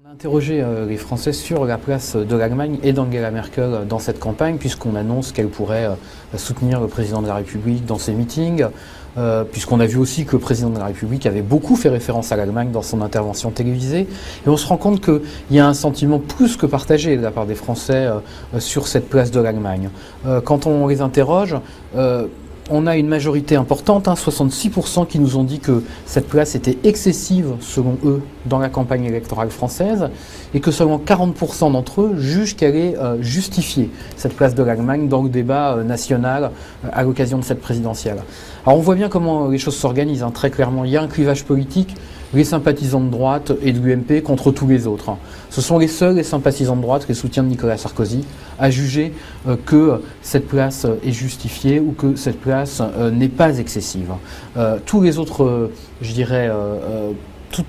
On a interrogé les Français sur la place de l'Allemagne et d'Angela Merkel dans cette campagne, puisqu'on annonce qu'elle pourrait soutenir le président de la République dans ses meetings, puisqu'on a vu aussi que le président de la République avait beaucoup fait référence à l'Allemagne dans son intervention télévisée. Et on se rend compte qu'il y a un sentiment plus que partagé de la part des Français sur cette place de l'Allemagne. Quand on les interroge, on a une majorité importante, 66%, qui nous ont dit que cette place était excessive, selon eux, dans la campagne électorale française, et que seulement 40% d'entre eux jugent qu'elle est justifiée, cette place de l'Allemagne, dans le débat national à l'occasion de cette présidentielle. Alors on voit bien comment les choses s'organisent, très clairement. Il y a un clivage politique, les sympathisants de droite et de l'UMP contre tous les autres. Ce sont les seuls les sympathisants de droite, les soutiens de Nicolas Sarkozy, à juger que cette place est justifiée ou que cette place n'est pas excessive. Tous les autres, je dirais,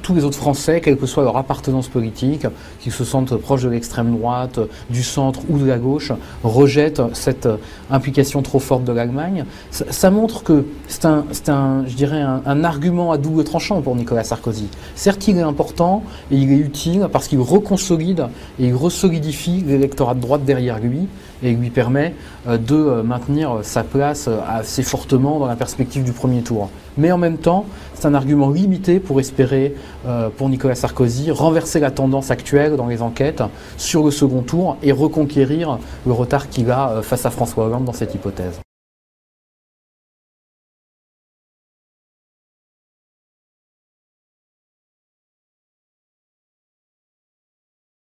tous les autres Français, quelle que soit leur appartenance politique, qu'ils se sentent proches de l'extrême droite, du centre ou de la gauche, rejettent cette implication trop forte de l'Allemagne. Ça montre que c'est un argument à double tranchant pour Nicolas Sarkozy. Certes, il est important et il est utile parce qu'il reconsolide et il resolidifie l'électorat de droite derrière lui et lui permet de maintenir sa place assez fortement dans la perspective du premier tour. Mais en même temps, c'est un argument limité pour espérer, pour Nicolas Sarkozy, renverser la tendance actuelle dans les enquêtes sur le second tour et reconquérir le retard qu'il a face à François Hollande dans cette hypothèse.